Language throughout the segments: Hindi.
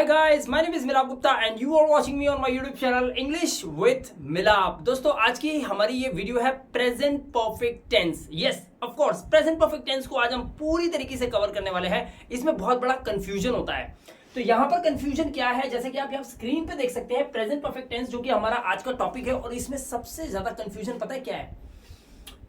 Hi guys, my name is Milab Gupta and you are watching me on my YouTube channel English with Milab। दोस्तों आज की हमारी ये वीडियो है present perfect tense. Yes of course present perfect tense को आज हम पूरी तरीके से कवर करने वाले हैं। इसमें बहुत बड़ा कंफ्यूजन होता है। तो यहाँ पर कंफ्यूजन क्या है, जैसे कि आप यहाँ स्क्रीन पे देख सकते हैं प्रेजेंट परफेक्ट टेंस जो कि हमारा आज का टॉपिक है। और इसमें सबसे ज्यादा कंफ्यूजन पता है क्या है?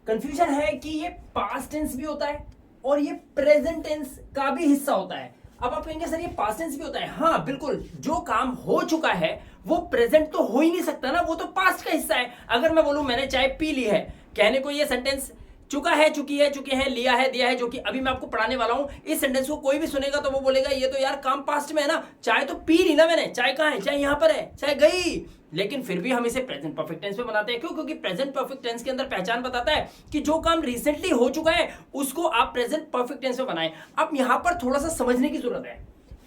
कंफ्यूजन है कि ये पास्ट टेंस भी होता है और ये प्रेजेंट टेंस का भी हिस्सा होता है। अब आप कहेंगे सर ये पास्ट टेंस भी होता है। हाँ बिल्कुल, जो काम हो चुका है वो प्रेजेंट तो हो ही नहीं सकता ना, वो तो पास्ट का हिस्सा है। अगर मैं बोलूं मैंने चाय पी ली है, कहने को ये सेंटेंस चुका है, चुकी है, चुके हैं, लिया है, दिया है, जो कि अभी मैं आपको पढ़ाने वाला हूं। इस सेंटेंस को कोई भी सुनेगा तो वो बोलेगा ये तो यार काम पास्ट में है ना, चाय तो पी ली ना मैंने, चाय कहां है, चाय यहां पर है, चाय गई। लेकिन फिर भी हम इसे प्रेजेंट परफेक्ट टेंस में बनाते हैं। क्यों? क्योंकि प्रेजेंट परफेक्ट टेंस के अंदर पहचान बताता है कि जो काम रिसेंटली हो चुका है उसको आप प्रेजेंट परफेक्ट टेंस में बनाएं। अब यहां पर थोड़ा सा समझने की जरूरत है।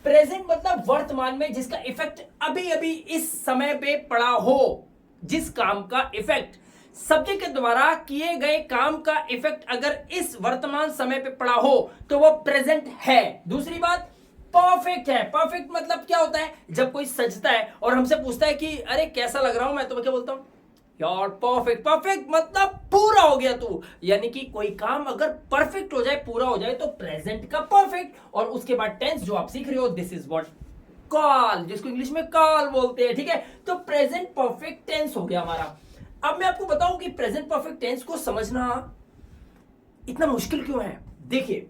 प्रेजेंट मतलब वर्तमान में जिसका इफेक्ट अभी अभी इस समय पे पड़ा हो, जिस काम का इफेक्ट सब्जेक्ट के द्वारा किए गए काम का इफेक्ट अगर इस वर्तमान समय पे पड़ा हो तो वो प्रेजेंट है। दूसरी बात परफेक्ट है। परफेक्ट मतलब क्या होता है? जब कोई सजता है और हमसे पूछता है कि अरे कैसा लग रहा हूं मैं, तो मैं क्या बोलता हूं? यार परफेक्ट। परफेक्ट मतलब पूरा हो गया तू, यानी कि कोई काम अगर परफेक्ट हो जाए, पूरा हो जाए, तो प्रेजेंट का परफेक्ट। और उसके बाद टेंस जो आप सीख रहे हो, दिस इज व्हाट कॉल, जिसको इंग्लिश में कॉल बोलते हैं। ठीक है, तो प्रेजेंट परफेक्ट टेंस हो गया हमारा। अब मैं आपको बताऊं कि प्रेजेंट परफेक्ट टेंस को समझना इतना मुश्किल क्यों है। देखिए,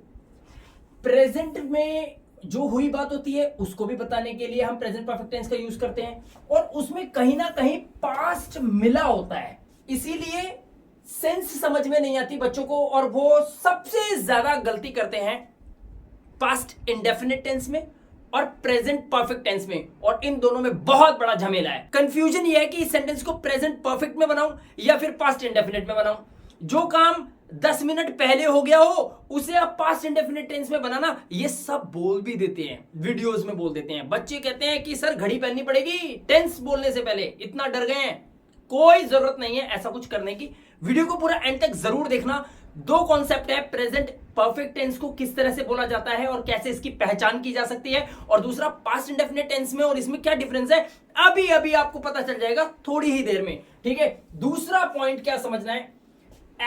प्रेजेंट में जो हुई बात होती है उसको भी बताने के लिए हम प्रेजेंट परफेक्ट टेंस का यूज करते हैं, और उसमें कहीं ना कहीं पास्ट मिला होता है। इसीलिए सेंस समझ में नहीं आती बच्चों को, और वो सबसे ज्यादा गलती करते हैं पास्ट इंडेफिनिट टेंस में और प्रेजेंट परफेक्ट टेंस में। और इन दोनों में बहुत बड़ा झमेला है। कंफ्यूजन यह है कि इस सेंटेंस को प्रेजेंट परफेक्ट में बनाऊं या फिर पास्ट इंडेफिनिट में बनाऊं। जो काम 10 मिनट पहले हो गया हो उसे आप पास्ट इंडेफिनिट टेंस में बनाना, ये सब बोल भी देते हैं, वीडियोस में बोल देते हैं। बच्चे कहते हैं कि सर घड़ी पहननी पड़ेगी टेंस बोलने से पहले, इतना डर गए हैं। कोई जरूरत नहीं है ऐसा कुछ करने की। वीडियो को पूरा एंड तक जरूर देखना। दो कॉन्सेप्ट है, प्रेजेंट परफेक्ट टेंस को किस तरह से बोला जाता है और कैसे इसकी पहचान की जा सकती है, और दूसरा पास्ट इंडेफिनिट टेंस में और इसमें क्या डिफरेंस है, अभी अभी आपको पता चल जाएगा थोड़ी ही देर में। ठीक है, दूसरा पॉइंट क्या समझना है,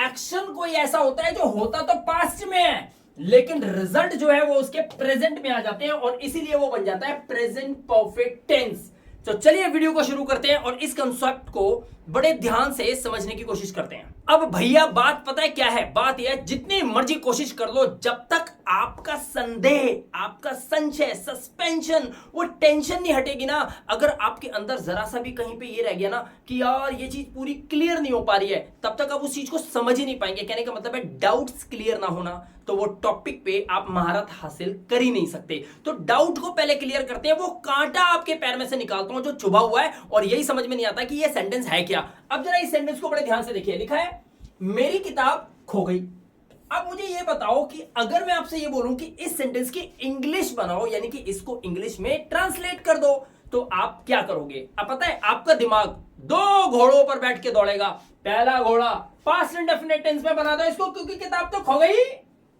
एक्शन कोई ऐसा होता है जो होता तो पास्ट में है लेकिन रिजल्ट जो है वो उसके प्रेजेंट में आ जाते हैं, और इसीलिए वो बन जाता है प्रेजेंट परफेक्ट टेंस। तो चलिए वीडियो को शुरू करते हैं और इस कंसेप्ट को बड़े ध्यान से समझने की कोशिश करते हैं। अब भैया बात पता है क्या है? बात यह है, जितनी मर्जी कोशिश कर लो, जब तक आपका संदेह, आपका संशय, सस्पेंशन, वो टेंशन नहीं हटेगी ना, अगर आपके अंदर जरा सा भी कहीं पे ये रह गया ना कि यार ये चीज पूरी क्लियर नहीं हो पा रही है, तब तक आप उस चीज को समझ ही नहीं पाएंगे। कहने का मतलब है डाउट्स क्लियर ना होना, तो वो टॉपिक पे आप महारत हासिल कर ही नहीं सकते। तो डाउट को पहले क्लियर करते हैं, वो कांटा आपके पैर में से निकालता हूं जो चुभा हुआ है, और यही समझ में नहीं आता कि ये सेंटेंस है क्या। अब जरा इस सेंटेंस को बड़े ध्यान से देखिए, लिखा है मेरी किताब खो गई। अब मुझे ये बताओ कि अगर मैं आपसे ये बोलूं कि इस सेंटेंस की इंग्लिश बनाओ, यानी कि इसको इंग्लिश में ट्रांसलेट कर दो, तो आप क्या करोगे? अब पता है आपका दिमाग दो घोड़ों पर बैठ के दौड़ेगा। पहला घोड़ा पास्ट इंडेफिनिट टेंस में बना दो इसको, क्योंकि किताब तो खो गई।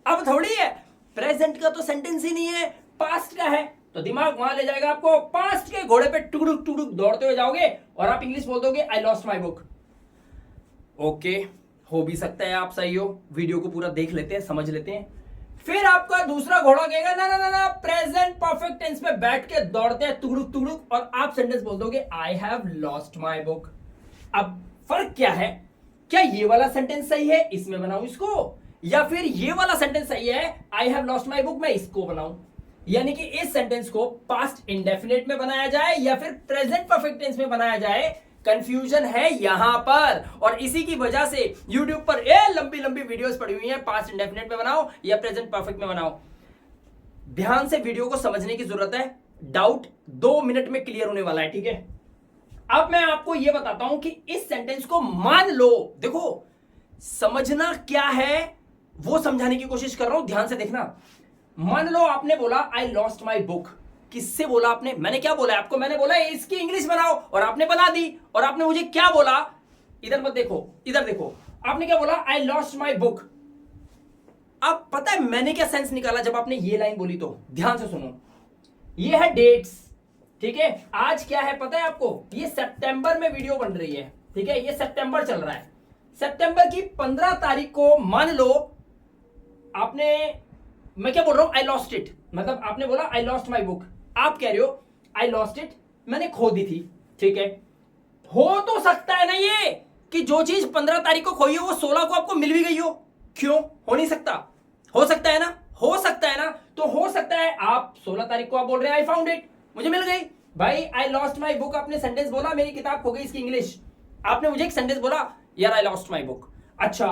अब थोड़ी है, प्रेजेंट का तो सेंटेंस ही नहीं है, पास्ट का है, तो दिमाग वहां ले जाएगा आपको, पास्ट के घोड़े पे टुकड़ुक टुकड़ुक दौड़ते हुए जाओगे और आप इंग्लिश बोल दोगे I lost my book. Okay, हो भी सकता है आप सही हो। वीडियो को पूरा देख लेते हैं, समझ लेते हैं। फिर आपका दूसरा घोड़ा कहेगा ना ना ना ना, प्रेजेंट परफेक्ट टेंस में बैठ के दौड़ते हैं टुकड़ुक टुकड़ुक, और आप सेंटेंस बोल दोगे I have lost my book. अब फर्क क्या है? क्या ये वाला सेंटेंस सही है, इसमें बनाऊं इसको, या फिर ये वाला सेंटेंस सही है, I have lost my book, मैं इसको बनाऊं? यानी कि इस सेंटेंस को पास्ट इंडेफिनिट में बनाया जाए या फिर प्रेजेंट परफेक्ट टेंस में बनाया जाए, कंफ्यूजन है यहां पर। और इसी की वजह से YouTube पर लंबी लंबी वीडियोस पड़ी हुई हैं, पास्ट इंडेफिनिट में बनाओ या प्रेजेंट परफेक्ट में बनाओ। ध्यान से वीडियो को समझने की जरूरत है, डाउट 2 मिनट में क्लियर होने वाला है। ठीक है, अब मैं आपको यह बताता हूं कि इस सेंटेंस को मान लो, देखो समझना क्या है वो समझाने की कोशिश कर रहा हूं, ध्यान से देखना। मान लो आपने बोला आई लॉस्ट माई बुक। किससे बोला आपने? मैंने क्या बोला आपको? मैंने बोला इसकी इंग्लिश बनाओ, और आपने बना दी। और आपने मुझे क्या बोला? इधर मत देखो, इधर देखो। आपने क्या बोला? I lost my book. अब पता है मैंने क्या सेंस निकाला जब आपने ये लाइन बोली? तो ध्यान से सुनो, ये है डेट्स, ठीक है, आज क्या है पता है आपको, ये सितंबर में वीडियो बन रही है, ठीक है, ये सितंबर चल रहा है। सितंबर की 15 तारीख को मान लो आपने, मैं क्या बोल रहा हूं, आई लॉस्ट इट, मतलब आपने बोला आई लॉस्ट माई बुक, आप कह रहे हो आई लॉस्ट इट, मैंने खो दी थी, ठीक है। हो तो सकता है ना ये कि जो चीज 15 तारीख को खोई हो वो 16 को आपको मिल भी गई हो, क्यों हो नहीं सकता, हो सकता है ना, हो सकता है ना, तो हो सकता है आप 16 तारीख को आप बोल रहे हैं आई फाउंड इट, मुझे मिल गई। भाई आई लॉस्ट माई बुक, आपने सेंटेंस बोला मेरी किताब खो गई इसकी इंग्लिश, आपने मुझे एक सेंटेंस बोला यार आई लॉस्ट माई बुक, अच्छा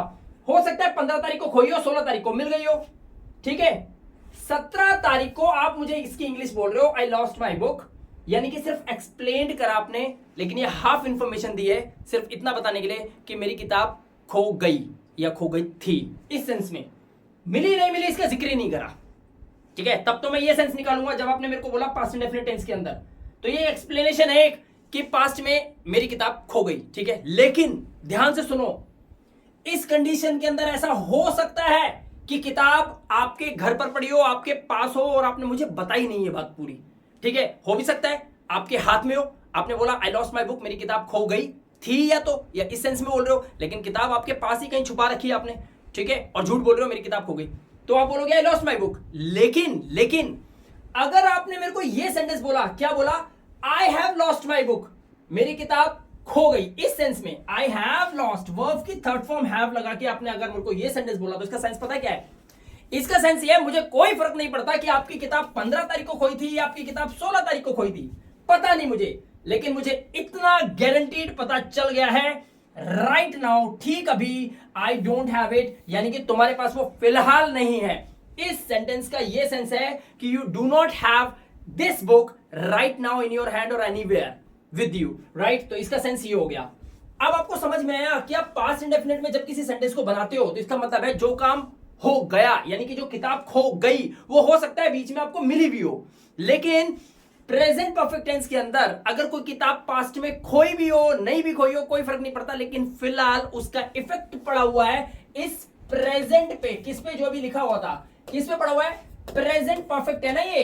हो सकता है 15 तारीख को खोई हो, 16 तारीख को मिल गई हो, ठीक है। 17 तारीख को आप मुझे इसकी इंग्लिश बोल रहे हो आई लॉस्ट माई बुक, यानी कि सिर्फ एक्सप्लेन करा आपने, लेकिन ये हाफ इंफॉर्मेशन दी है सिर्फ इतना बताने के लिए कि मेरी किताब खो गई या खो गई थी, इस सेंस में, मिली नहीं मिली इसका जिक्र ही नहीं करा, ठीक है। तब तो मैं ये सेंस निकालूंगा जब आपने मेरे को बोला पास्ट इंडेफिनिट टेंस के अंदर, तो ये एक्सप्लेनेशन है एक कि पास्ट में मेरी किताब खो गई, ठीक है। लेकिन ध्यान से सुनो, इस कंडीशन के अंदर ऐसा हो सकता है कि किताब आपके घर पर पड़ी हो, आपके पास हो और आपने मुझे बताई नहीं है बात पूरी, ठीक है। हो भी सकता है आपके हाथ में हो, आपने बोला आई लॉस्ट माई बुक, मेरी किताब खो गई थी, या तो या इस सेंस में बोल रहे हो, लेकिन किताब आपके पास ही कहीं छुपा रखी है आपने, ठीक है, और झूठ बोल रहे हो मेरी किताब खो गई, तो आप बोलोगे आई लॉस्ट माई बुक। लेकिन अगर आपने मेरे को यह सेंटेंस बोला, क्या बोला, I have lost my book, मेरी किताब खो गई, इस सेंस में आई हैव लॉस्ट, वर्ब की थर्ड फॉर्म हैव लगा के आपने अगर मेरे को यह सेंटेंस बोला, तो इसका सेंस पता है क्या है, इसका सेंस ये है मुझे कोई फर्क नहीं पड़ता कि आपकी किताब 15 तारीख को खोई थी या आपकी किताब 16 तारीख को खोई थी, पता नहीं मुझे, लेकिन मुझे इतना गारंटीड पता चल गया है राइट नाउ, ठीक अभी, आई डोंट हैव इट, यानी कि तुम्हारे पास वो फिलहाल नहीं है। इस सेंटेंस का ये सेंस है कि you do not have this book right now in your hand और एनीवेयर विद यू, राइट। तो इसका सेंस ये हो गया। अब आपको समझ में आया कि आप पास्ट इंडेफिनिट में जब किसी सेंटेंस को बनाते हो तो इसका मतलब है जो काम हो गया, यानी कि जो किताब खो गई वो हो सकता है बीच में आपको मिली भी हो, लेकिन प्रेजेंट परफेक्ट टेंस के अंदर अगर कोई किताब पास्ट में खोई भी हो नहीं भी खोई हो कोई फर्क नहीं पड़ता, लेकिन फिलहाल उसका इफेक्ट पड़ा हुआ है इस प्रेजेंट पे, किस पे, जो अभी लिखा हुआ था किस पे पड़ा हुआ है, प्रेजेंट परफेक्ट है ना, ये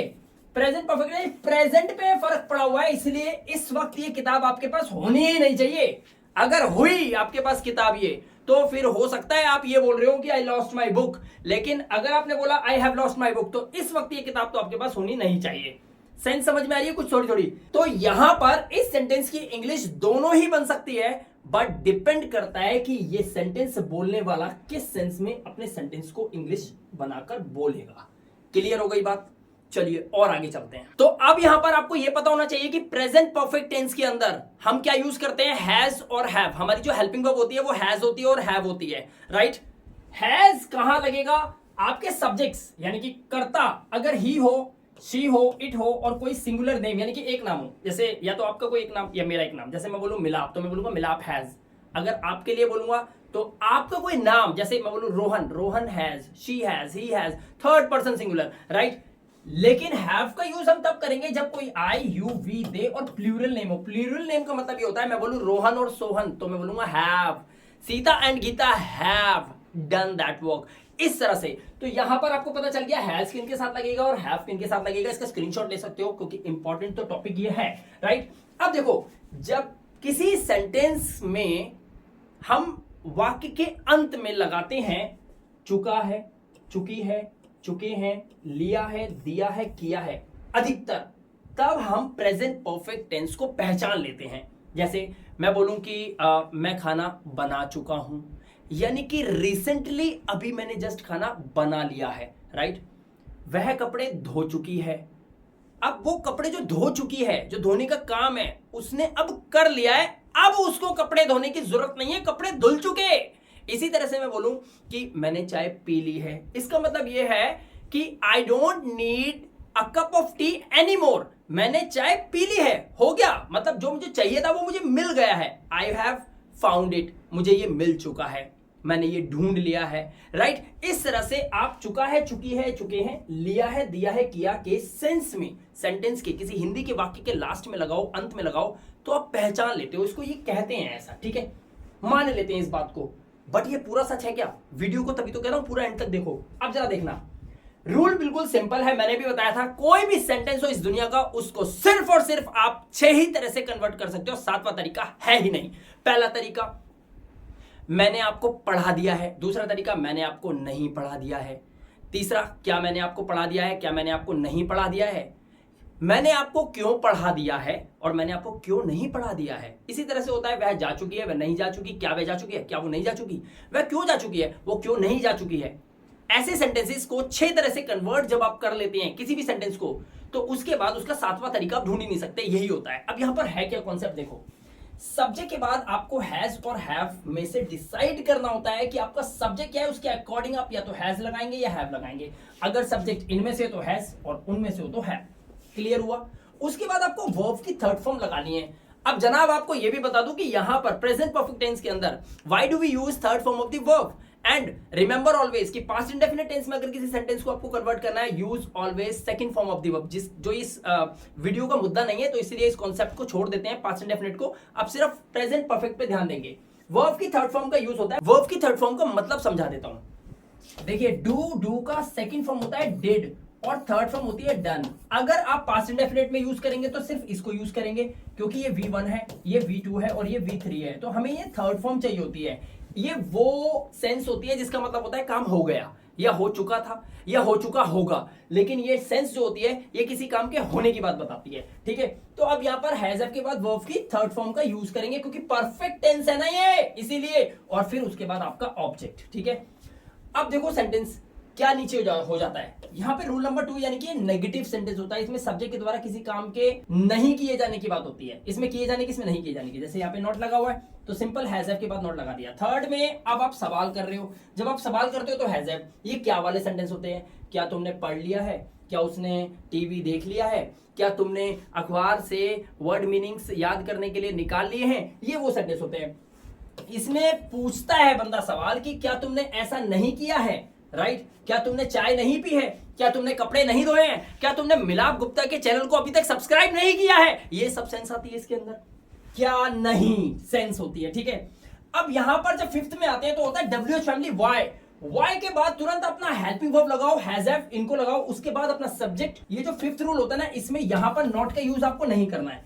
प्रेजेंट परफेक्ट है, प्रेजेंट पे फर्क पड़ा हुआ है, इसलिए इस वक्त ये किताब आपके पास होनी ही नहीं चाहिए। अगर हुई आपके पास किताब ये, तो फिर हो सकता है आप ये बोल रहे हो कि आई लॉस्ट माई बुक, लेकिन अगर आपने बोला I have lost my book, तो इस वक्त ये किताब तो आपके पास होनी नहीं चाहिए। सेंस समझ में आ रही है कुछ थोड़ी थोड़ी? तो यहां पर इस सेंटेंस की इंग्लिश दोनों ही बन सकती है, बट डिपेंड करता है कि ये सेंटेंस बोलने वाला किस सेंस में अपने सेंटेंस को इंग्लिश बनाकर बोलेगा। क्लियर हो गई बात? चलिए और आगे चलते हैं। तो अब यहां पर आपको यह पता होना चाहिए कि प्रेजेंट परफेक्ट टेंस के अंदर हम क्या यूज करते हैं, हैज और हैव। हमारी जो हेल्पिंग वर्ब होती है वो हैज होती है और हैव होती है, राइट। हैज कहां लगेगा, आपके सब्जेक्ट्स यानी कि कर्ता, अगर ही हो, शी हो, इट हो और कोई सिंगुलर नेम यानी कि एक नाम हो, जैसे या तो आपका कोई एक नाम या मेरा एक नाम, जैसे मैं बोलूं मिलाप तो मैं बोलूंगा मिलाप हैज। अगर आपके लिए बोलूंगा तो आपका कोई नाम, जैसे मैं बोलूं Rohan, Rohan has, she has, he has, third person singular, right. लेकिन हैव का यूज हम तब करेंगे जब कोई आई, यू, वी, दे और प्लूरल नेम हो। प्लूरल नेम का मतलब ये होता है, मैं बोलूं रोहन और सोहन तो मैं बोलूंगा have, Sita and Gita have done that work, इस तरह से। तो यहां पर आपको पता चल गया हैज किन के साथ लगेगा और हैव किन के साथ लगेगा। इसका स्क्रीनशॉट ले सकते हो क्योंकि इंपॉर्टेंट तो टॉपिक ये है, राइट। अब देखो, जब किसी सेंटेंस में हम वाक्य के अंत में लगाते हैं चुका है, चुकी है, चुके हैं, लिया है, दिया है, किया है, अधिकतर तब हम प्रेजेंट परफेक्ट टेंस को पहचान लेते हैं। जैसे मैं बोलूं कि मैं खाना बना चुका हूं, यानी कि रिसेंटली अभी मैंने जस्ट खाना बना लिया है, राइट। वह कपड़े धो चुकी है, अब वो कपड़े जो धो चुकी है, जो धोने का काम है उसने अब कर लिया है, अब उसको कपड़े धोने की जरूरत नहीं है, कपड़े धुल चुके। इसी तरह से मैं बोलूं कि मैंने चाय पी ली है, इसका मतलब यह है कि I don't need a cup of T any more, मैंने चाय पी ली है, हो गया, मतलब जो मुझे चाहिए था वो मुझे मिल गया है। आई हैव फाउंड इट, मुझे ये मिल चुका है, मैंने ये ढूंढ लिया है, राइट। इस तरह से आप चुका है, चुकी है, चुके हैं, लिया है, दिया है, किया के सेंस में सेंटेंस के किसी हिंदी के वाक्य के लास्ट में लगाओ, अंत में लगाओ, तो आप पहचान लेते हो, इसको ये कहते हैं ऐसा, ठीक है, मान लेते हैं इस बात को। बट ये पूरा सच है क्या? वीडियो को तभी तो कह रहा हूं पूरा एंड तक देखो। अब जरा देखना, रूल बिल्कुल सिंपल है, मैंने भी बताया था। कोई भी सेंटेंस हो इस दुनिया का, उसको सिर्फ और सिर्फ आप 6 ही तरह से कन्वर्ट कर सकते हो, 7वां तरीका है ही नहीं। पहला तरीका, मैंने आपको पढ़ा दिया है। दूसरा तरीका, मैंने आपको नहीं पढ़ा दिया है। तीसरा, क्या मैंने आपको पढ़ा दिया है, क्या मैंने आपको नहीं पढ़ा दिया है, मैंने आपको क्यों पढ़ा दिया है और मैंने आपको क्यों नहीं पढ़ा दिया है। इसी तरह से होता है, वह जा चुकी है, वह नहीं जा चुकी, क्या वह जा चुकी है, क्या वो नहीं जा चुकी, वह क्यों जा चुकी है, वो क्यों नहीं जा चुकी है। ऐसे सेंटेंसेस को 6 तरह से कन्वर्ट जब आप कर लेते हैं किसी भी सेंटेंस को, तो उसके बाद उसका 7वां तरीका आप ढूंढ ही नहीं सकते। यही होता है। अब यहां पर है क्या कॉन्सेप्ट, देखो, सब्जेक्ट के बाद आपको हैज और हैव में से डिसाइड करना होता है कि आपका सब्जेक्ट क्या है, उसके अकॉर्डिंग आप या तो हैज लगाएंगे या हैव लगाएंगे। अगर सब्जेक्ट इनमें से तो हैज और उनमें से हो तो हैव। क्लियर हुआ। उसके बाद आपको वर्ब की थर्ड फॉर्म लगानी है। अब जनाब आपको यह भी बता दूं कि यहां पर प्रेजेंट परफेक्ट टेंस के अंदर why do we use third form of the verb, and remember always कि पास्ट इंडेफिनिट टेंस में अगर किसी सेंटेंस को आपको कन्वर्ट करना है, use always second form of the verb. जो इस वीडियो का मुद्दा नहीं है, तो इसलिए इस कॉन्सेप्ट को छोड़ देते हैं, पास्ट इंडेफिनिट को। आप सिर्फ प्रेजेंट परफेक्ट पे ध्यान देंगे। वर्ब की थर्ड फॉर्म का यूज होता है। वर्ब की थर्ड फॉर्म का मतलब समझा देता हूं। देखिए, डू का सेकंड फॉर्म होता है डिड और थर्ड फॉर्म होती है डन। अगर आप पास्ट इंडेफिनिट में यूज करेंगे तो सिर्फ इसको यूज करेंगे, क्योंकि ये V1 है, ये V2 है और ये V3 है, तो हमें ये थर्ड फॉर्म चाहिए होती है। ये वो सेंस होती है जिसका मतलब होता है काम हो गया, या हो चुका था, या हो चुका होगा। लेकिन ये सेंस जो होती है, ये किसी काम के होने की बात बताती है। ठीक है, तो अब यहां पर हैज हैव के बाद वर्ब की थर्ड फॉर्म का यूज करेंगे, क्योंकि परफेक्ट टेंस है ना ये, इसीलिए। और फिर उसके बाद आपका ऑब्जेक्ट। ठीक है, अब देखो सेंटेंस क्या नीचे हो जाता है। यहां पे रूल नंबर 2 यानी कि नेगेटिव सेंटेंस होता है। इसमें सब्जेक्ट के द्वारा किसी काम के नहीं किए जाने की बात होती है। इसमें किए जाने की, इसमें नहीं किए जाने की। जैसे यहाँ पे नॉट लगा हुआ है, तो सिंपल हैज हैव के बाद नॉट लगा दिया। थर्ड में अब आप सवाल कर रहे हो, जब आप सवाल करते हो तो हैज हैव। ये क्या वाले सेंटेंस होते हैं, क्या तुमने पढ़ लिया है, क्या उसने टीवी देख लिया है, क्या तुमने अखबार से वर्ड मीनिंग्स याद करने के लिए निकाल लिए हैं, ये वो सेंटेंस होते हैं। इसमें पूछता है बंदा सवाल कि क्या तुमने ऐसा नहीं किया है, राइट, क्या तुमने चाय नहीं पी है, क्या तुमने कपड़े नहीं धोए हैं, क्या तुमने मिलाप गुप्ता के चैनल को अभी तक सब्सक्राइब नहीं किया है। ये सब सेंस आती है इसके अंदर, क्या नहीं सेंस होती है। ठीक है, अब यहां पर जब फिफ्थ में आते हैं तो होता है WH फैमिली वाई। वाई के बाद तुरंत अपना हेल्पिंग वर्ब लगाओ, हैज हैव इनको लगाओ, उसके बाद अपना सब्जेक्ट। ये जो फिफ्थ रूल होता है ना, इसमें यहां पर नॉट का यूज आपको नहीं करना है,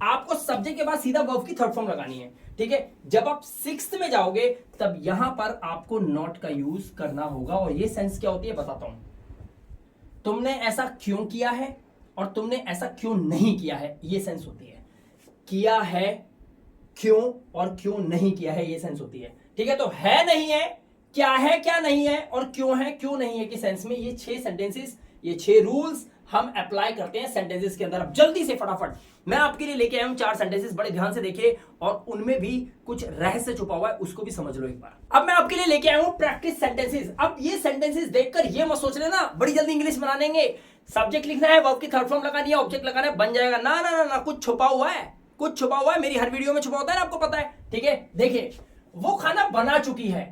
आपको सब्जेक्ट के बाद सीधा वर्ब की थर्ड फॉर्म लगानी है। ठीक है, जब आप 6th में जाओगे तब यहां पर आपको नॉट का यूज करना होगा। और ये सेंस क्या होती है बताता हूं। तुमने ऐसा क्यों किया है और तुमने ऐसा क्यों नहीं किया है, ये सेंस होती है। किया है, क्यों और क्यों नहीं किया है, ये सेंस होती है। ठीक है, तो है नहीं है, क्या नहीं है और क्यों है क्यों नहीं है के सेंस में ये 6 सेंटेंसेस, ये 6 रूल्स हम अप्लाई करते हैं सेंटेंसेस के अंदर। अब जल्दी से फटाफट मैं आपके लिए लेके आया हूं 4 सेंटेंसेस, बड़े ध्यान से देखिए, और उनमें भी कुछ रहस्य छुपा हुआ है, उसको भी समझ लो एक बार। अब मैं आपके लिए लेके आया हूं प्रैक्टिस सेंटेंसेस। अब ये सेंटेंसेस देखकर ये मत सोच लेना बड़ी जल्दी इंग्लिश बना देंगे। सब्जेक्ट लिखना है, वर्ब की थर्ड फॉर्म लगानी है, ऑब्जेक्ट लगाना है, बन जाएगा। ना ना ना ना, कुछ छुपा हुआ है, कुछ छुपा हुआ है। मेरी हर वीडियो में छुपा होता है ना, आपको पता है। ठीक है, देखिए, वो खाना बना चुकी है,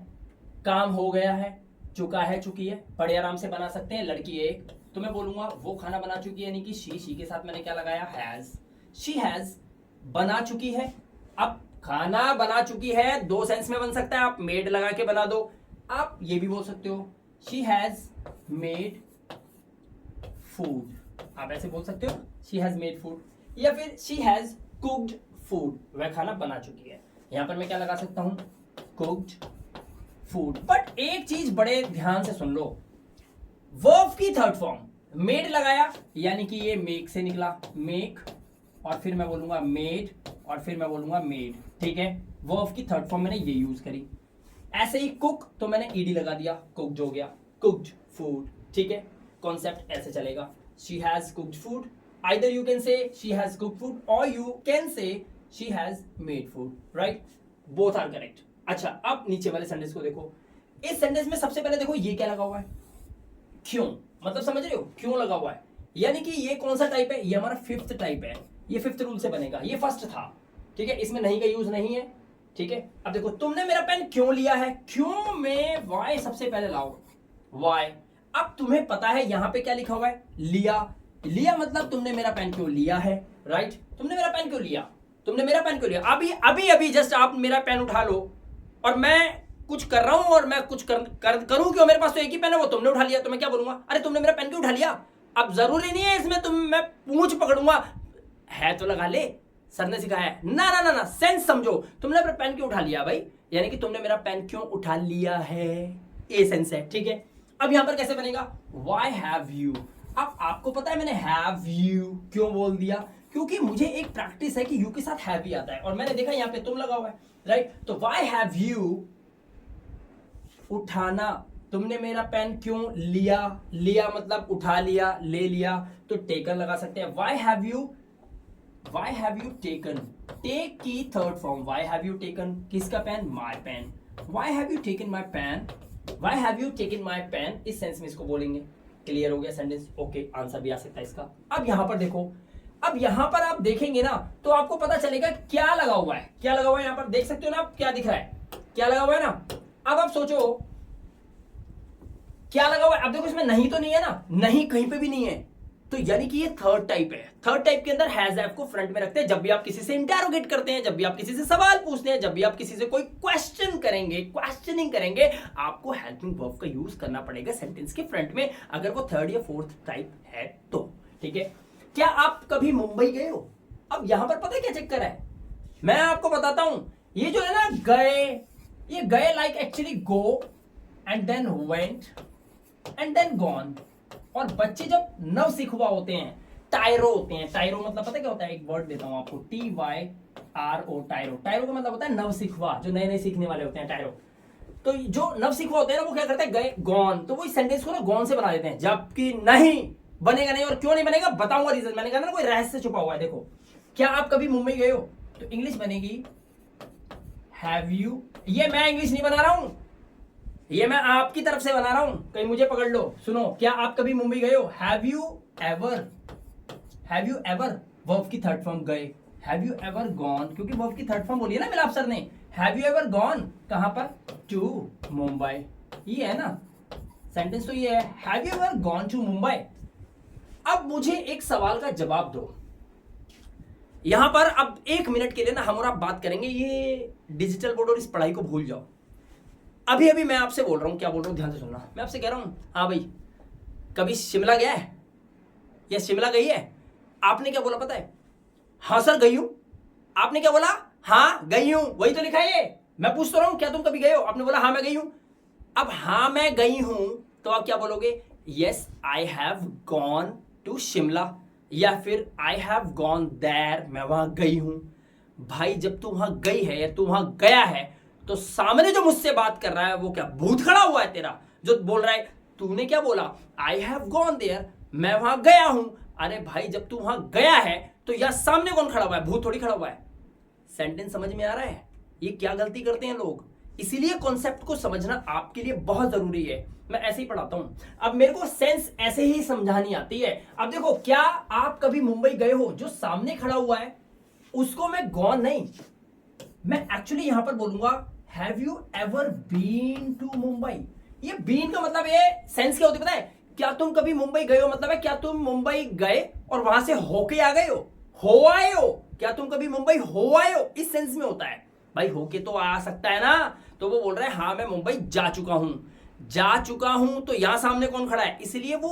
काम हो गया है, चुका है, चुकी है, बड़े आराम से बना सकते हैं। लड़की एक, तो मैं बोलूंगा वो खाना बना चुकी है, यानी कि शी के साथ मैंने क्या लगाया, हैज। शी हैज बना चुकी है। अब खाना बना चुकी है 2 सेंस में बन सकता है, आप मेड लगा के बना दो। आप ये भी बोल सकते हो शी हैज मेड फूड, आप ऐसे बोल सकते हो शी हैज मेड फूड, या फिर शी हैज कुक्ड फूड, वह खाना बना चुकी है। यहां पर मैं क्या लगा सकता हूं, कुक्ड फूड। बट एक चीज बड़े ध्यान से सुन लो, वर्ब की थर्ड फॉर्म मेड लगाया, यानी कि ये मेक से निकला, मेक, और फिर मैं बोलूंगा मेड, और फिर मैं बोलूंगा मेड। ठीक है, वर्ब की थर्ड फॉर्म मैंने ये यूज करी। ऐसे ही कुक, तो मैंने ईडी लगा दिया, कुक्ड हो गया, कुक्ड फूड। ठीक है, कॉन्सेप्ट ऐसे चलेगा, she has cooked food, either you can say she has cooked food or you can say she has made food, right, both are correct. अच्छा, अब नीचे वाले सेंटेंस को देखो। इस सेंटेंस में सबसे पहले देखो ये क्या लगा हुआ है, क्यों, मतलब समझ रहे हो, क्यों लगा हुआ है। यानी कि ये कौन सा टाइप है, ये हमारा 5th टाइप है, ये 5th रूल से बनेगा, ये फर्स्ट था। ठीक है, इसमें नहीं का यूज नहीं है। ठीक है, अब देखो, तुमने मेरा पेन क्यों लिया है, क्यों में वाई सबसे पहले लाओ, वाई। अब तुम्हें पता है यहां पे क्या लिखा हुआ है, लिया। लिया मतलब तुमने मेरा पेन क्यों लिया है, राइट, तुमने मेरा पेन क्यों लिया, तुमने मेरा पेन क्यों लिया। अभी अभी अभी जस्ट आप मेरा पेन उठा लो और मैं कुछ कर रहा हूं और मैं कुछ करूं क्यों, मेरे पास तो एक ही पेन है, वो तुमने उठा लिया, तो मैं क्या बोलूंगा, अरे तुमने मेरा पेन क्यों उठा लिया। अब जरूरी नहीं है इसमें मैं पूंछ पकड़ूंगा, है तो लगा ले, सर ने सिखाया है। ना ना ना ना, सेंस समझो, तुमने मेरा पेन क्यों उठा लिया भाई, यानी कि तुमने मेरा पेन क्यों उठा लिया है, ये सेंस है, ठीक है। अब यहां पर कैसे बनेगा, वाई हैव यू। अब आपको पता है मैंने हैव यू क्यों बोल दिया, क्योंकि मुझे एक प्रैक्टिस है कि यू के साथ हैव ही आता है, और मैंने देखा यहां पे तुम लगा हुआ है, राइट। तो वाई हैव यू, उठाना, तुमने मेरा पेन क्यों लिया, लिया मतलब उठा लिया, ले लिया, तो टेकन लगा सकते हैं। Why have you taken, take की third form, why have you taken किसका pen, my pen. Why have you taken my pen, why have you taken my pen, इस सेंस में इसको बोलेंगे। क्लियर हो गया सेंटेंस, ओके, आंसर भी आ सकता है इसका। अब यहां पर देखो, अब यहां पर आप देखेंगे ना तो आपको पता चलेगा क्या लगा हुआ है, क्या लगा हुआ है, यहां पर देख सकते हो ना आप, क्या दिख रहा है, क्या लगा हुआ है ना। अब आप सोचो क्या लगा हुआ है, अब देखो इसमें नहीं तो नहीं है ना, नहीं कहीं पे भी नहीं है, तो यानी कि ये थर्ड टाइप है। थर्ड टाइप के अंदर हैज हैव को फ्रंट में रखते हैं जब भी आप किसी से इंटरोगेट करते हैं, जब भी आप किसी से सवाल पूछते हैं, जब भी आप किसी से कोई क्वेश्चन करेंगे, क्वेश्चनिंग करेंगे, आपको हेल्पिंग वर्ब का यूज करना पड़ेगा सेंटेंस के फ्रंट में, अगर वो थर्ड या फोर्थ टाइप है तो, ठीक है। क्या आप कभी मुंबई गए हो, अब यहां पर पता है क्या चक्कर है, मैं आपको बताता हूं, ये जो है ना गए, ये गए like actually go and then went and then gone, और बच्चे जब नव सिखुआ होते हैं, टायरो होते हैं, टायरो मतलब पता क्या होता है, एक वर्ड देता हूं आपको, TYRO, टायरो, टायरो का मतलब होता है नव सिखुआ, जो नए नए सीखने वाले होते हैं, टायरो। तो जो नव सिखुआ होते हैं ना, वो क्या करते हैं, गए गॉन, तो वो इस सेंटेंस को ना गॉन से बना देते हैं, जबकि नहीं बनेगा नहीं, और क्यों नहीं बनेगा बताऊंगा रीजन, मैंने कहा ना कोई रहस्य छुपा हुआ है। देखो, क्या आप कभी मुंबई गए हो, तो इंग्लिश बनेगी हैव यू, ये मैं इंग्लिश नहीं बना रहा हूं, ये मैं आपकी तरफ से बना रहा हूं, कहीं मुझे पकड़ लो। सुनो, क्या आप कभी मुंबई गए हो, हैव यू एवर, वर्ब की थर्ड फॉर्म गए, हैव यू एवर गॉन, क्योंकि वर्ब की थर्ड फॉर्म बोली है ना मिलाप सर ने, हैव यू एवर गॉन कहां पर, टू मुंबई, ये है ना सेंटेंस, तो ये है have you ever gone to Mumbai. अब मुझे एक सवाल का जवाब दो, यहां पर अब 1 मिनट के लिए ना हम और आप बात करेंगे, ये डिजिटल बोर्ड और इस पढ़ाई को भूल जाओ। अभी अभी मैं आपसे बोल रहा हूं, क्या बोल रहा हूं ध्यान से सुनना, मैं आपसे कह रहा हूं, हाँ भाई कभी शिमला गया है या शिमला गई है, आपने क्या बोला पता है, हाँ सर गई हूं, आपने क्या बोला, हाँ गई हूं, वही तो लिखा है ये, मैं पूछ तो रहा हूं क्या तुम कभी गए हो, आपने बोला हाँ मैं गई हूं। अब हाँ मैं गई हूं तो आप क्या बोलोगे, yes I have gone to Shimla, या फिर आई हैव गॉन देयर, मैं वहां गई हूं। भाई जब तू वहां गई है या तू वहां गया है, तो सामने जो मुझसे बात कर रहा है वो क्या भूत खड़ा हुआ है तेरा, जो बोल रहा है, तूने क्या बोला, आई हैव गॉन देयर, मैं वहां गया हूं। अरे भाई जब तू वहां गया है तो यहां सामने कौन खड़ा हुआ है, भूत थोड़ी खड़ा हुआ है। सेंटेंस समझ में आ रहा है, ये क्या गलती करते हैं लोग, इसीलिए कॉन्सेप्ट को समझना आपके लिए बहुत जरूरी है। मैं ऐसे ही पढ़ाता हूं, अब मेरे को सेंस ऐसे ही समझानी आती है। अब देखो, क्या आप कभी मुंबई गए हो, जो सामने खड़ा हुआ है उसको मैं गॉन नहीं, मैं एक्चुअली यहां पर बोलूंगा have you ever been to Mumbai. ये बीन का मतलब ये सेंस क्या होती है पता है, क्या तुम कभी मुंबई गए हो, मतलब है क्या तुम मुंबई गए और वहां से होके आ गए हो आए हो, क्या तुम कभी मुंबई हो आए हो, इस सेंस में होता है। भाई होके तो आ सकता है ना, तो वो बोल रहा है हाँ मैं मुंबई जा चुका हूं, तो यहां सामने कौन खड़ा है, इसलिए वो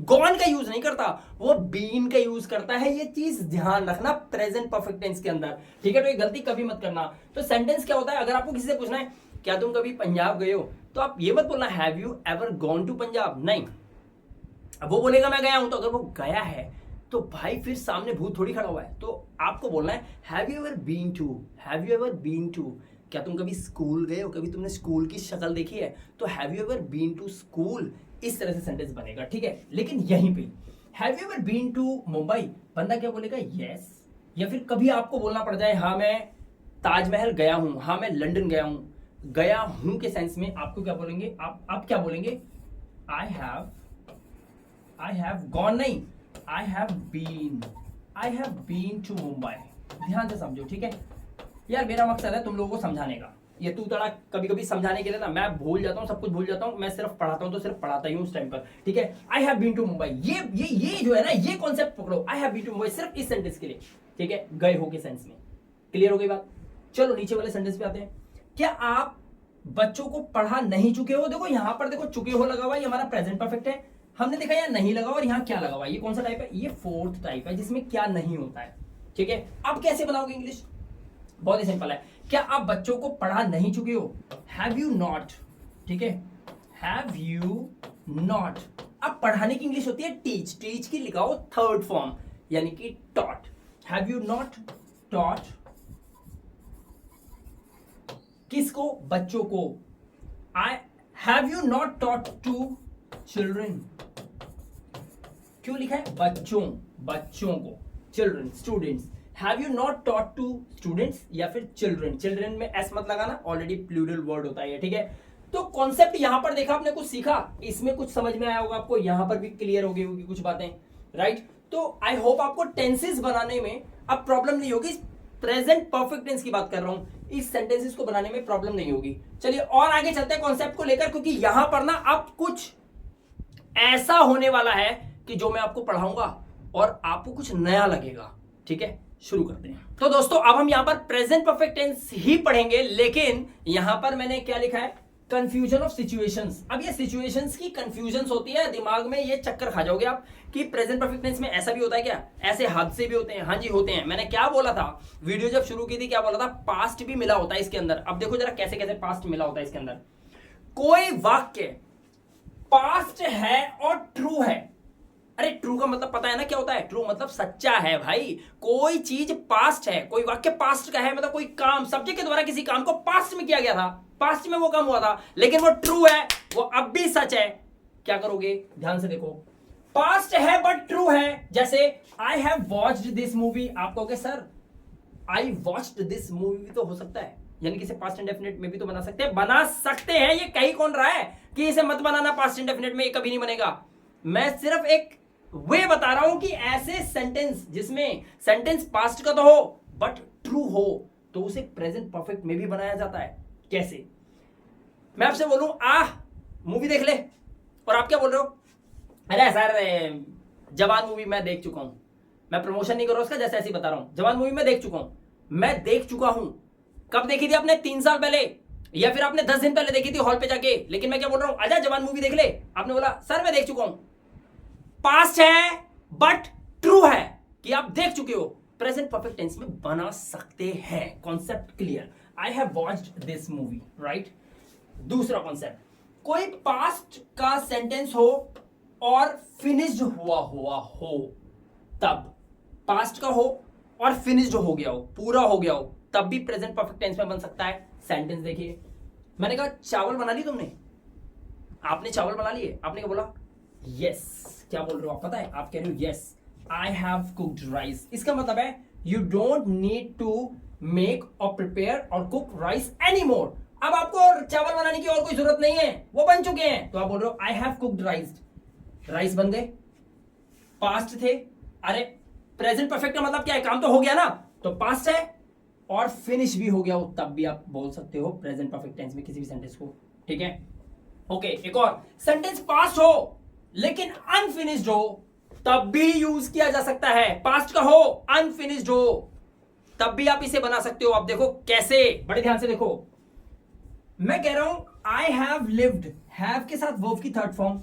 गॉन का यूज नहीं करता, वो बीन का यूज करता है। ये चीज ध्यान रखना प्रेजेंट परफेक्ट टेंस के अंदर, ठीक है। तो ये गलती कभी मत करना। तो सेंटेंस क्या होता है, अगर आपको किसी से पूछना है क्या तुम कभी पंजाब गए हो, तो आप ये मत बोलना have you ever gone to Punjab, नहीं। अब वो बोलेगा मैं गया हूं, तो अगर वो गया है तो भाई फिर सामने भूत थोड़ी खड़ा हुआ है, तो आपको बोलना है have you ever been to, क्या तुम कभी स्कूल गए हो, कभी तुमने स्कूल की शक्ल देखी है, तो have you ever been to school, इस तरह से सेंटेंस बनेगा, ठीक है। लेकिन यहीं पे have you ever been to Mumbai, बंदा क्या बोलेगा यस, या फिर कभी आपको बोलना पड़ जाए हाँ मैं ताजमहल गया हूं, हाँ मैं लंदन गया हूं के सेंस में आपको क्या बोलेंगे, आप क्या बोलेंगे, आई हैव गॉन नहीं, I have been to Mumbai. ध्यान से समझो, ठीक है यार, मेरा मकसद है तुम लोगों को समझाने का। ये तू तड़ा कभी कभी समझाने के लिए ना मैं भूल जाता हूँ, सब कुछ भूल जाता हूँ, मैं सिर्फ पढ़ाता हूँ तो सिर्फ पढ़ाता ही हूँ उस टाइम पर, ठीक है। I have been to Mumbai, ये जो है ना, ये कॉन्सेप्ट पकड़ो, I have been to Mumbai सिर्फ इस सेंटेंस के लिए, ठीक है, गए हो के सेंस में। क्लियर हो गई बात। चलो नीचे वाले सेंटेंस पे आते हैं। क्या आप बच्चों को पढ़ा नहीं चुके हो। देखो यहां पर देखो चुके हो लगा हुआ, ये हमारा प्रेजेंट परफेक्ट है। हमने देखा यहाँ नहीं लगा और यहाँ क्या लगा हुआ, ये कौन सा टाइप है, ये फोर्थ टाइप है जिसमें क्या नहीं होता है। ठीक है, अब कैसे बनाओगे इंग्लिश, बहुत ही सिंपल है। क्या आप बच्चों को पढ़ा नहीं चुके हो, हैव यू नॉट। ठीक है, हैव यू नॉट। अब पढ़ाने की इंग्लिश होती है टीच, टीच की लिखाओ थर्ड फॉर्म यानी कि taught. Have you not taught, किसको, बच्चों को। I have you not taught to children, क्यों लिखा है, बच्चों, बच्चों को, children, students. Have you not taught to students या फिर चिल्ड्रन, चिल्ड्रन में एस मत लगाना, ऑलरेडी प्लूरल वर्ड होता है। ठीक है, तो कॉन्सेप्ट यहां पर देखा आपने, कुछ सीखा, इसमें कुछ समझ में आया होगा आपको, यहां पर भी क्लियर हो गई होगी कुछ बातें, राइट। तो आई होप आपको टेंसेस बनाने में अब प्रॉब्लम नहीं होगी। प्रेजेंट परफेक्ट टेंस की बात कर रहा हूं, इस सेंटेंसेस को बनाने में प्रॉब्लम नहीं होगी। चलिए और आगे चलते हैं कॉन्सेप्ट को लेकर, क्योंकि यहां पर ना अब कुछ ऐसा होने वाला है कि जो मैं आपको पढ़ाऊंगा और आपको कुछ नया लगेगा। ठीक है, शुरू करते हैं। तो दोस्तों अब हम यहां पर प्रेजेंट परफेक्ट टेंस ही पढ़ेंगे, लेकिन यहां पर मैंने क्या लिखा है, कंफ्यूजन ऑफ सिचुएशंस। अब ये सिचुएशंस की कंफ्यूजन होती है, दिमाग में ये चक्कर खा जाओगे आप कि प्रेजेंट परफेक्ट टेंस में ऐसा भी होता है क्या, ऐसे हादसे भी होते हैं। हाँ जी होते हैं। मैंने क्या बोला था, वीडियो जब शुरू की थी क्या बोला था, पास्ट भी मिला होता है इसके अंदर। अब देखो जरा कैसे कैसे पास्ट मिला होता है इसके अंदर। कोई वाक्य पास्ट है और ट्रू है। अरे ट्रू का मतलब पता है ना क्या होता है, ट्रू मतलब सच्चा है भाई। कोई चीज पास्ट है, कोई वाक्य पास्ट का है, मतलब कोई काम सब्जेक्ट के द्वारा किसी काम को पास्ट में किया गया था, पास्ट में वो काम हुआ था, लेकिन वो ट्रू है, वो अब भी सच है। क्या करोगे, ध्यान से देखो, पास्ट है बट ट्रू है। जैसे I have watched this movie, आप कहोगे sir I watched this movie भी तो हो सकता है, यानी कि इसे पास्ट इंडेफिनिट में भी तो बना सकते हैं, बना सकते हैं। ये कहीं कौन रहा है कि इसे मत बनाना पास्ट इंडेफिनिट में, ये कभी नहीं बनेगा। मैं सिर्फ एक वे बता रहा हूं कि ऐसे सेंटेंस जिसमें सेंटेंस पास्ट का तो हो बट ट्रू हो, तो उसे प्रेजेंट परफेक्ट में भी बनाया जाता है। कैसे, मैं आपसे बोलूं मूवी देख ले, और आप क्या बोल रहे हो, अरे सर जवान मूवी मैं देख चुका हूं। मैं प्रमोशन नहीं कर रहा उसका, जैसे ऐसे ही बता रहा हूं, जवान मूवी मैं देख चुका हूं। मैं देख चुका हूं, कब देखी थी आपने, 3 साल पहले, या फिर आपने 10 दिन पहले देखी थी हॉल पे जाके। लेकिन मैं क्या बोल रहा हूं, आजा जवान मूवी देख ले, आपने बोला सर मैं देख चुका हूं। पास्ट है बट ट्रू है कि आप देख चुके हो, प्रेजेंट परफेक्ट टेंस में बना सकते हैं। Concept clear, I have watched this movie, right. दूसरा कॉन्सेप्ट, कोई पास्ट का सेंटेंस हो और फिनिश्ड हुआ हो, तब पास्ट का हो और फिनिश्ड हो गया हो, पूरा हो गया हो, तब भी प्रेजेंट परफेक्ट टेंस में बन सकता है। सेंटेंस देखिए, मैंने कहा चावल बना ली तुमने, आपने चावल बना लिए, आपने क्या बोला, यस। क्या बोल रहे हो आप, पता है आप कह रहे हो yes I have cooked rice. इसका मतलब है you don't need to make और प्रिपेयर और कुक राइस एनी मोर। अब आपको चावल बनाने की और कोई जरूरत नहीं है, वो बन चुके हैं। तो आप बोल रहे हो आई हैव कुक्ड राइस, राइस बन गए, पास्ट थे। अरे प्रेजेंट परफेक्ट का मतलब क्या है, काम तो हो गया ना, तो पास्ट है और फिनिश भी हो गया हो, तब भी आप बोल सकते हो प्रेजेंट परफेक्ट टेंस में किसी भी सेंटेंस को। ठीक है, ओके। एक और सेंटेंस पास्ट हो लेकिन अनफिनिश्ड हो, तब भी यूज किया जा सकता है। पास्ट का हो, अनफिनिश्ड हो, तब भी आप इसे बना सकते हो। आप देखो कैसे, बड़े ध्यान से देखो। मैं कह रहा हूं आई हैव लिव्ड, हैव के साथ वर्ब की third form,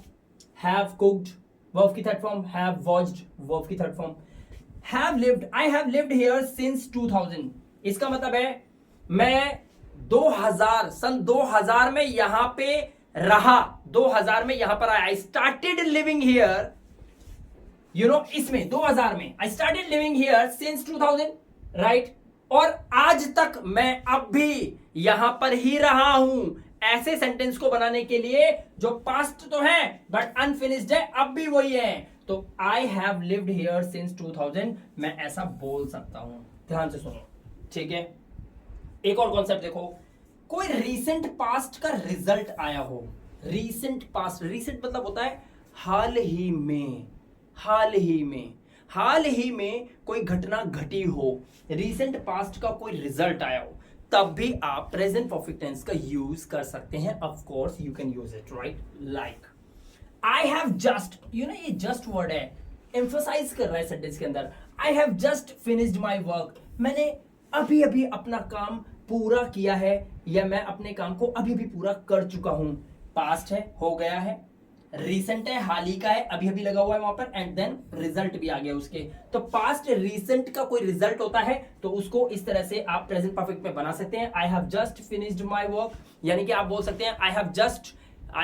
have cooked verb की third form, have watched verb की third form, have lived, I have lived here since 2000। इसका मतलब है मैं 2000 सन 2000 में यहां पे रहा, 2000 में यहां पर आया। I started living here, you know, इसमें 2000 में I started living here since 2000, right. और आज तक मैं अब भी यहां पर ही रहा हूं। ऐसे सेंटेंस को बनाने के लिए जो पास्ट तो है बट अनफिनिश्ड है, अब भी वही है, तो आई हैव लिव्ड हियर सिंस 2000 मैं ऐसा बोल सकता हूं। ध्यान से सुनो, ठीक है। एक और कॉन्सेप्ट देखो, कोई रीसेंट पास्ट का रिजल्ट आया हो। रीसेंट पास्ट, रीसेंट मतलब होता है हाल ही में, हाल ही में, हाल ही में कोई घटना घटी हो, रीसेंट पास्ट का कोई रिजल्ट आया हो, तब भी आप प्रेजेंट परफेक्ट टेंस का यूज कर सकते हैं। Of course you can use it, right. Like I have just, you know, ये जस्ट वर्ड है, एम्फसाइज कर रहा है सेंटेंस के अंदर। I have just finished my work, मैंने अभी अभी अपना काम पूरा किया है या मैं अपने काम को अभी भी पूरा कर चुका हूं। पास्ट है, हो गया है, रीसेंट है, हाल ही का है, अभी अभी लगा हुआ है वहां पर, एंड देन रिजल्ट भी आ गया उसके। तो पास्ट रीसेंट का कोई रिजल्ट होता है तो उसको इस तरह से आप प्रेजेंट परफेक्ट में बना सकते हैं। I have just finished my work, यानी कि आप बोल सकते हैं I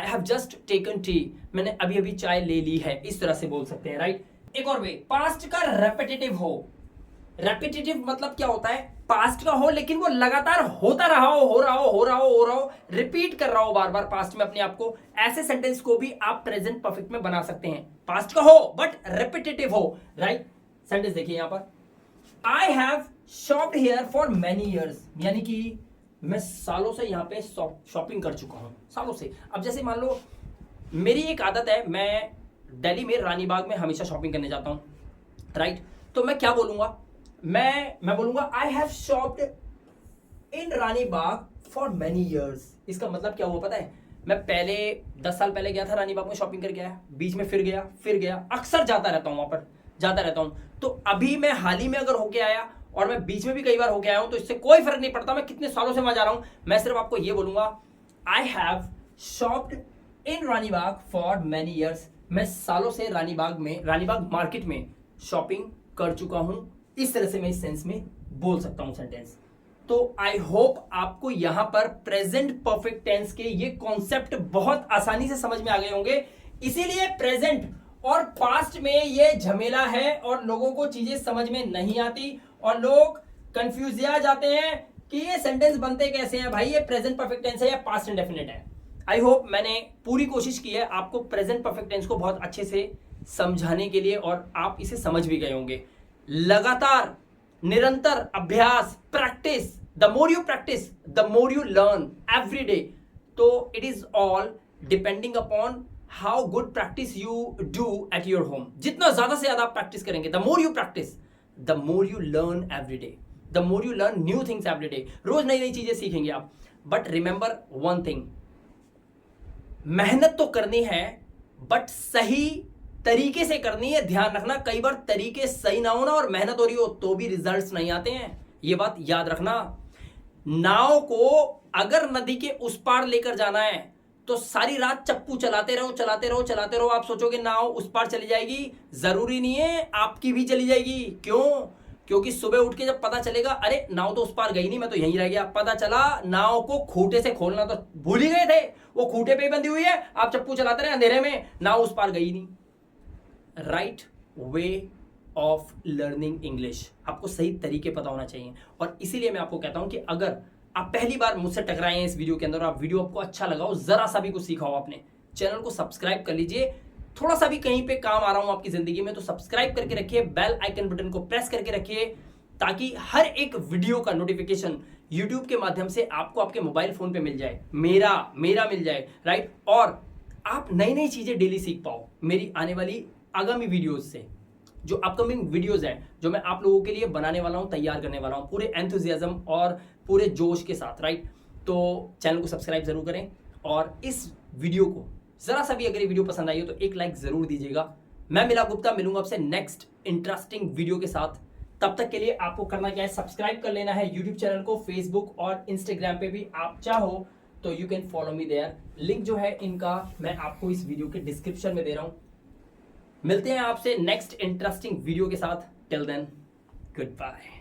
have just taken T, मैंने अभी अभी चाय ले ली है, इस तरह से बोल सकते हैं, राइट। एक और वे, पास्ट का रेपिटेटिव हो। रेपिटेटिव मतलब क्या होता है, पास्ट का हो लेकिन वो लगातार होता रहा हो, रिपीट कर रहा हो बार बार पास्ट में अपने आप को। ऐसे सेंटेंस को भी आप प्रेजेंट परफेक्ट में बना सकते हैं। पास्ट का हो बट रेपिटेटिव हो, राइट। सेंटेंस देखिए यहां पर, I have शॉप्ड here for many years, यानी कि मैं सालों से यहां पे शॉपिंग कर चुका हूं, सालों से। अब जैसे मान लो मेरी एक आदत है, मैं दिल्ली में रानी बाग में हमेशा शॉपिंग करने जाता हूं, राइट। तो मैं क्या बोलूंगा, मैं बोलूंगा I have शॉप्ड in Rani Bagh for many years. इसका मतलब क्या हुआ पता है, मैं पहले 10 साल पहले गया था रानी बाग में शॉपिंग करके आया, बीच में फिर गया, अक्सर जाता रहता हूं वहां पर, जाता रहता हूं। तो अभी मैं हाल ही में अगर होके आया और मैं बीच में भी कई बार होके आया हूं तो इससे कोई फर्क नहीं पड़ता मैं कितने सालों से वहां जा रहा हूं। मैं सिर्फ आपको यह बोलूंगा I have शॉप्ड in Rani Bagh for many years. मैं सालों से रानी बाग मार्केट में शॉपिंग कर चुका हूं। इस तरह से मैं इस सेंस में बोल सकता हूं सेंटेंस। तो आई होप आपको यहां पर प्रेजेंट परफेक्ट टेंस के ये कॉन्सेप्ट बहुत आसानी से समझ में आ गए होंगे। इसीलिए प्रेजेंट और पास्ट में ये झमेला है और लोगों को चीजें समझ में नहीं आती और लोग कंफ्यूज आ जाते हैं कि ये सेंटेंस बनते कैसे हैं, भाई ये प्रेजेंट परफेक्ट टेंस है या पास्ट इंडेफिनिट है। आई होप मैंने पूरी कोशिश की है आपको प्रेजेंट परफेक्ट टेंस को बहुत अच्छे से समझाने के लिए और आप इसे समझ भी गए होंगे। लगातार निरंतर अभ्यास, practice, the more you practice the more you learn every day. तो it is all depending upon how good practice you do at your home. जितना ज्यादा से ज्यादा आप प्रैक्टिस करेंगे, the more you practice the more you learn every day, the more you learn new things every day. रोज नई नई चीजें सीखेंगे आप। बट रिमेंबर वन थिंग, मेहनत तो करनी है बट सही तरीके से करनी है। ध्यान रखना, कई बार तरीके सही ना हो ना और मेहनत हो रही हो तो भी रिजल्ट्स नहीं आते हैं, ये बात याद रखना। नाव को अगर नदी के उस पार लेकर जाना है तो सारी रात चप्पू चलाते रहो। आप सोचोगे नाव उस पार चली जाएगी, जरूरी नहीं है, आपकी भी चली जाएगी। क्यों? क्योंकि सुबह उठ के जब पता चलेगा अरे नाव तो उस पार गई नहीं, मैं तो यहीं रह गया, पता चला नाव को खूंटे से खोलना तो भूल ही गए थे, वो खूंटे पे ही बंधी हुई है, आप चप्पू चलाते रहे अंधेरे में, नाव उस पार गई नहीं। Right way of learning English, आपको सही तरीके पता होना चाहिए। और इसीलिए मैं आपको कहता हूं कि अगर आप पहली बार मुझसे टकराए हैं इस वीडियो के अंदर, आप वीडियो आपको अच्छा लगा हो, जरा सा भी कुछ सीखा हो, आपने चैनल को सब्सक्राइब कर लीजिए। थोड़ा सा भी कहीं पे काम आ रहा हूं आपकी जिंदगी में तो सब्सक्राइब करके रखिए, बेल आइकन बटन को प्रेस करके रखिए ताकि हर एक वीडियो का नोटिफिकेशन यूट्यूब के माध्यम से आपको आपके मोबाइल फोन पे मिल जाए, मेरा मिल जाए, राइट। और आप नई नई चीजें डेली सीख पाओ मेरी आने वाली आगामी वीडियोस से। जो अपकमिंग वीडियोस हैं जो मैं आप लोगों के लिए बनाने वाला हूं, तैयार करने वाला हूं पूरे एंथुजियाज्म और पूरे जोश के साथ, राइट। तो चैनल को सब्सक्राइब जरूर करें और इस वीडियो को जरा सा भी अगर ये वीडियो पसंद आई हो तो एक लाइक जरूर दीजिएगा। मैं मिलाप गुप्ता मिलूंगा आपसे नेक्स्ट इंटरेस्टिंग वीडियो के साथ। तब तक के लिए आपको करना क्या है, सब्सक्राइब कर लेना है यूट्यूब चैनल को, फेसबुक और इंस्टाग्राम पे भी आप चाहो तो you can follow me there. Link जो है इनका मैं आपको इस वीडियो के डिस्क्रिप्शन में दे रहा हूं। मिलते हैं आपसे नेक्स्ट इंटरेस्टिंग वीडियो के साथ। Till then good bye.